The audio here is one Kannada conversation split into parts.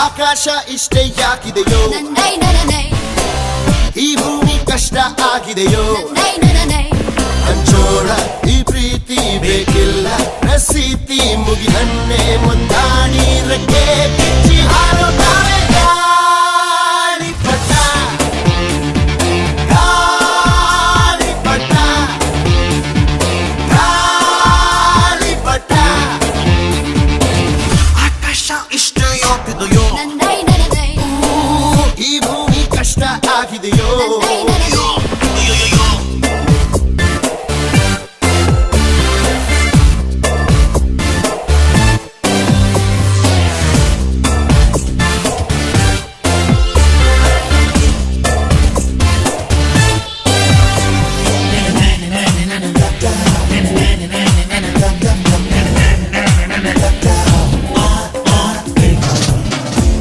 ಆಕಾಶ ಇಷ್ಟೇ ಯಾಕಿದೆಯೋ, ಈ ಭೂಮಿ ಕಷ್ಟ ಆಗಿದೆಯೋ, ಹಂಚೋಳ ಈ ಪ್ರೀತಿ ಬೇಕಿಲ್ಲ, ರಸೀತಿ ಮುಗಿದನ್ನೇ ಮುಂದಾಡಿ ರೆಕ್ಕೆ ಬಿಚ್ಚಿ ಹಾರುತ್ತಾರೆ ಗಾಳಿಪಟ, ಗಾಳಿಪಟ, ಗಾಳಿಪಟ. ಆಕಾಶ ಇಷ್ಟೇ ಯಾಕಿದೆಯೋ, ಈ ಭೂಮಿ ಕಷ್ಟ ಆಗಿದೆಯೋ,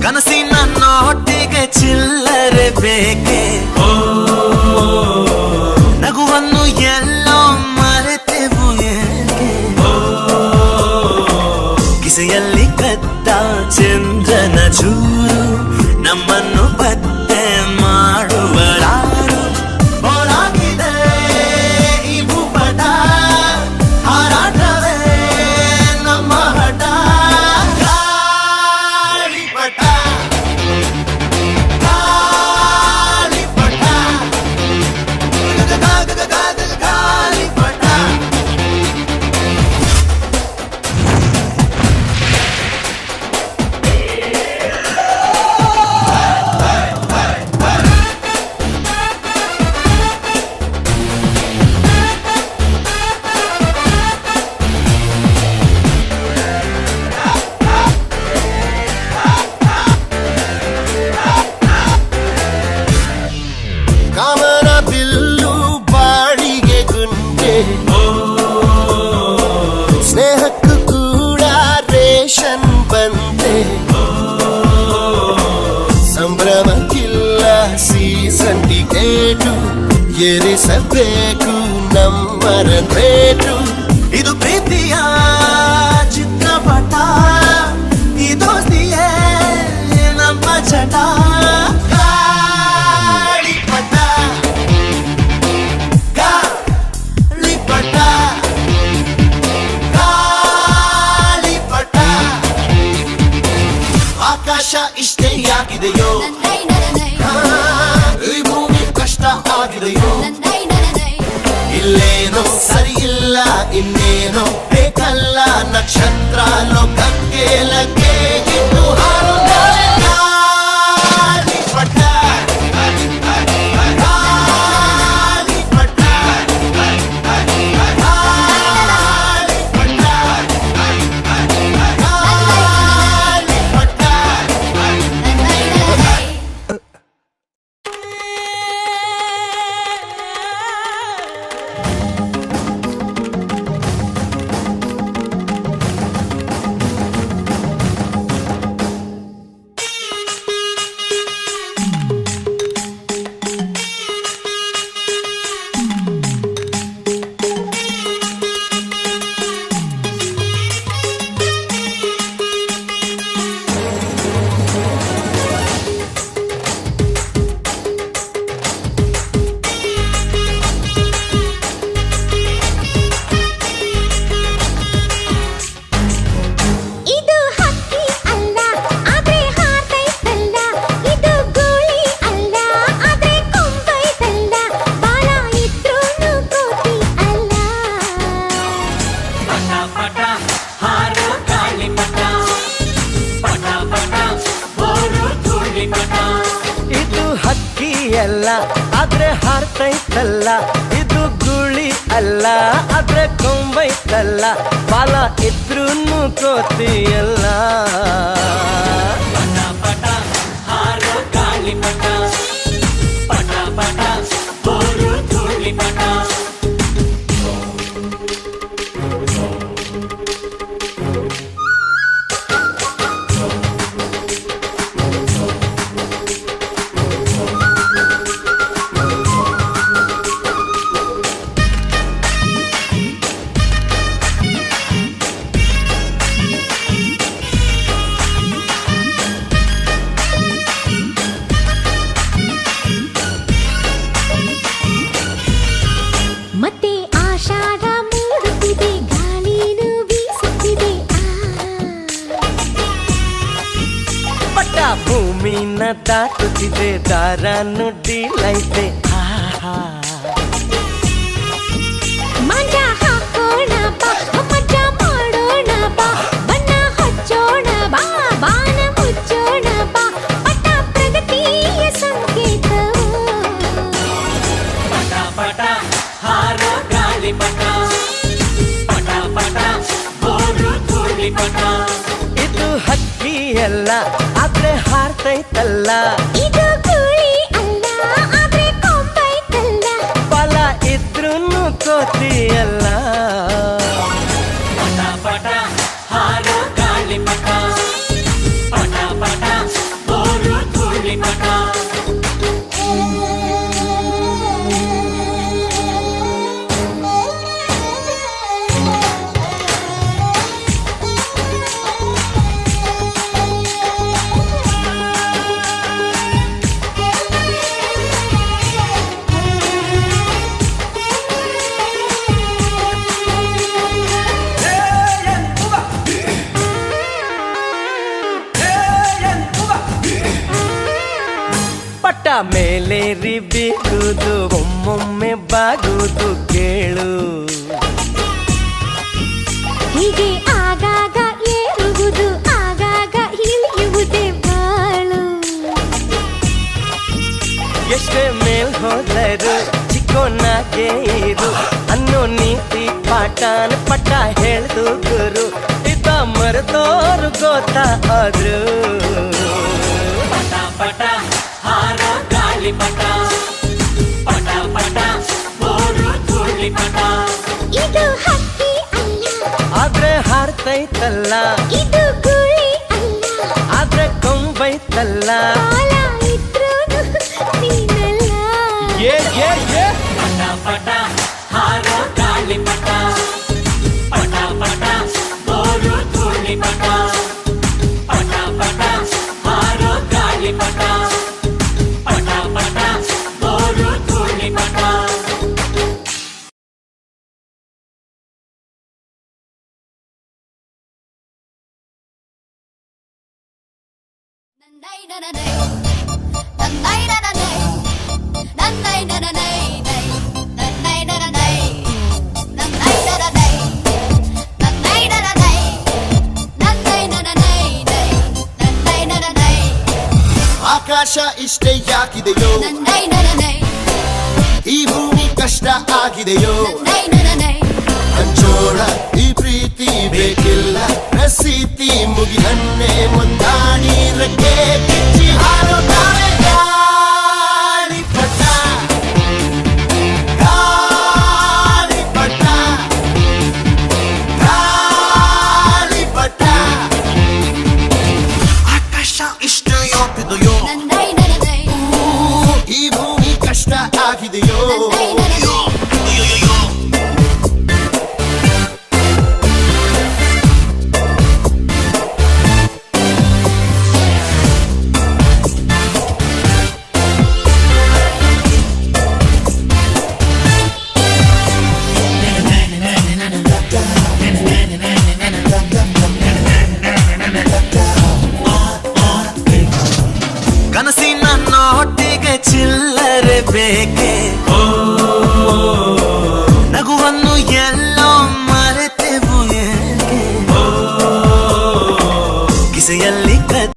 ಕನಸಿನ ನೋಟಿಗೆ ಚಿಲ್ಲರೆ ಬೇಕೆ, ನಗುವನ್ನು ಎಲ್ಲೋ ಮರೆತೆವು ಏಕೆ, ಕಿಸೆಯಲ್ಲಿ ಕದ್ದ ಚಂದ್ರನ ಚೂರು ನಮ್ಮನ್ನು ಪತ್ತೆ ಮಾಡುವರಾರು. ಹೋರಾಗಿದೆ ಈ ಭೂಪಟ, ಹಾರಾಟವೇ ನಮ್ಮ ಹಠ. ಗಾಳಿಪಟ, ಗಾಳಿಪಟ, ಗಾಳಿಪಟ. ಕಾಮನ ಬಿಲ್ಲು ಬಾಳಿಗೆ ಗುಂಡೆ, ಸ್ನೇಹಕ್ಕೂ ಕೂಡ ರೇಷನ್ ಬಂದೆ, ಸಂಭ್ರಮಕ್ಕಿಲ್ಲ ಸೀಸನ್ ಟಿಕೇಟು, ಏರಿಸಬೇಕು ನಮ್ಮರ ರೇಟು. ಇದು ಪ್ರೀತಿಯ ಚಿತ್ರಪಟ, ಈ ದೋಸ್ತಿಯೇ ನಮ್ಮ ಚಟ. ಗಾಳಿಪಟ, ಗಾಳಿಪಟ, ಗಾಳಿಪಟ. ಆಕಾಶ ಇಷ್ಟೇ ಯಾಕಿದೆಯೋ, ಈ ಭೂಮಿ ಕಷ್ಟ ಆಗಿದೆಯೋ, ಇಲ್ಲೇನೋ ಸರಿ ಇಲ್ಲ ಇನ್ನೇನೋ ಬೇಕಲ್ಲ, ನಕ್ಷತ್ರ ಲೋಕಕ್ಕೆ ಲಗ್ಗೆ ಇಟ್ಟು ಹಾರುತ್ತಾರೆ ಗಾಳಿಪಟ, ಗಾಳಿಪಟ, ಅಲ್ಲ ಆದ್ರೆ ಹಾರ್ತೈತಲ್ಲ, ಇದು ಗುಳಿ ಅಲ್ಲ ಆದ್ರೆ ಕೊಂಬೈತಲ್ಲ, ಬಾಲ ಇದ್ರೂನು ಕೋತಿಯಲ್ಲ. ಪಟ ಪಟ ಹಾರೋ ಗಾಳಿ ಪಟ, ಪಟ ಪಟ ಬೋರು ಧೂಳಿ ಪಟ. ಭೂಮಿನ ದಾಟುತ್ತಿದೆ ದಾರ ನುಡ್ಡಿಲೈತೆ ಆಹಾ ಮಜಾ ಹಾಕೋಣ ಬಾ ಮಜಾ ಮಾಡೋಣ ಬಾ ಬಣ್ಣ ಹಚ್ಚೋಣ ಬಾ ಬಾನ ಮುಚ್ಚೋಣ ಬಾ ಪಟ ಪ್ರಗತಿಯ ಸಂಕೇತವು ಪಟ ಪಟ ಹಾರೋ ಗಾಳಿಪಟ ಪಟ ಪಟ ಬೋರು ಧೂಳಿಪಟ ಇದು ಹಕ್ಕಿಯಲ್ಲ ಆದ್ರೆ ಹಾರ್ತೈತಲ್ಲ ಇದು ಗೂಳಿ ಅಲ್ಲ ಆದ್ರೆ ಕೊಂಬೈತಲ್ಲ ಬಲ ಇದ್ರೂನು ಕೋತಿಯಲ್ಲ ಪಟ ಪಟ ಹಾರೋ ಗಾಳಿಪಟ ಪಟ ಪಟ ಬೋರು ಧೂಳಿಪಟ ಪಟ್ಟ ಮೇಲೇರಿ ಬೀಗುದು ಒಮ್ಮೊಮ್ಮೆ ಬಾಗುದು ಕೇಳು ಹೀಗೆ ಆಗಾಗ ಏರುವುದು ಆಗಾಗ ಇಳಿಯುವುದೇ ಬಾಳು ಎಷ್ಟೇ ಮೇಲ್ ಹೋದರು ಚಿಕ್ಕೋನಾಗೆ ಇರು ಅನ್ನೋ ನೀತಿ ಪಾಠನ ಪಟ್ಟ ಹೇಳ್ದು ಗುರು ಇದ್ದ ಮರೆದೋರು ಗೊತ್ತಾದ್ರು ಪಟ ಪಟ ಹಾರೋ ಗಾಳಿಪಟ ಪಟ ಪಟ ಬೋರು ಧೂಳಿಪಟ ಇದು ಹಕ್ಕಿ ಅಲ್ಲ ಆದ್ರೆ ಹಾರ್ತೈತಲ್ಲ ಇದು ಗೂಳಿ ಅಲ್ಲ ಆದ್ರೆ ಕೊಂಬೈತಲ್ಲ ಬಾಲ ಇದ್ರೂನು ನೀನಲ್ಲ ಏ ಏ ಏ ಪಟ ಪಟ ಹಾರೋ ಗಾಳಿಪಟ ಪಟ ಪಟ ಬೋರು ಧೂಳಿಪಟ ಪಟ ಪಟ ಹಾರೋ ಗಾಳಿಪಟ ಪಟ ಪಟ ಬೋರು ಧೂಳಿಪಟ ಆಕಾಶ ಇಷ್ಟೇ ಯಾಕಿದೆಯೋ ಈ ಭೂಮಿ ಕಷ್ಟ ಆಗಿದೆಯೋ ಹಂಚೋಣ ಈ ಪ್ರೀತಿ ಬೇಕಿಲ್ಲ ರಸೀತಿ ಮುಗಿದನ್ನೇ ಮುಂದಾಡಿ ರೆಕ್ಕೆ ಕಿಚ್ಚಿ ಹಾರುತ್ತಾರೆ ಗಾಳಿಪಟ ಗಾಳಿಪಟ ಗಾಳಿಪಟ ಆಕಾಶ ಇಷ್ಟೇ ಯಾಕಿದೆಯೋ ಈ ಭೂಮಿ ಕಷ್ಟ ಆಗಿದೆಯೋ ಕನಸಿನ ನೋಟಿಗೆ ಚಿಲ್ಲರೆ ಬೇಕೆ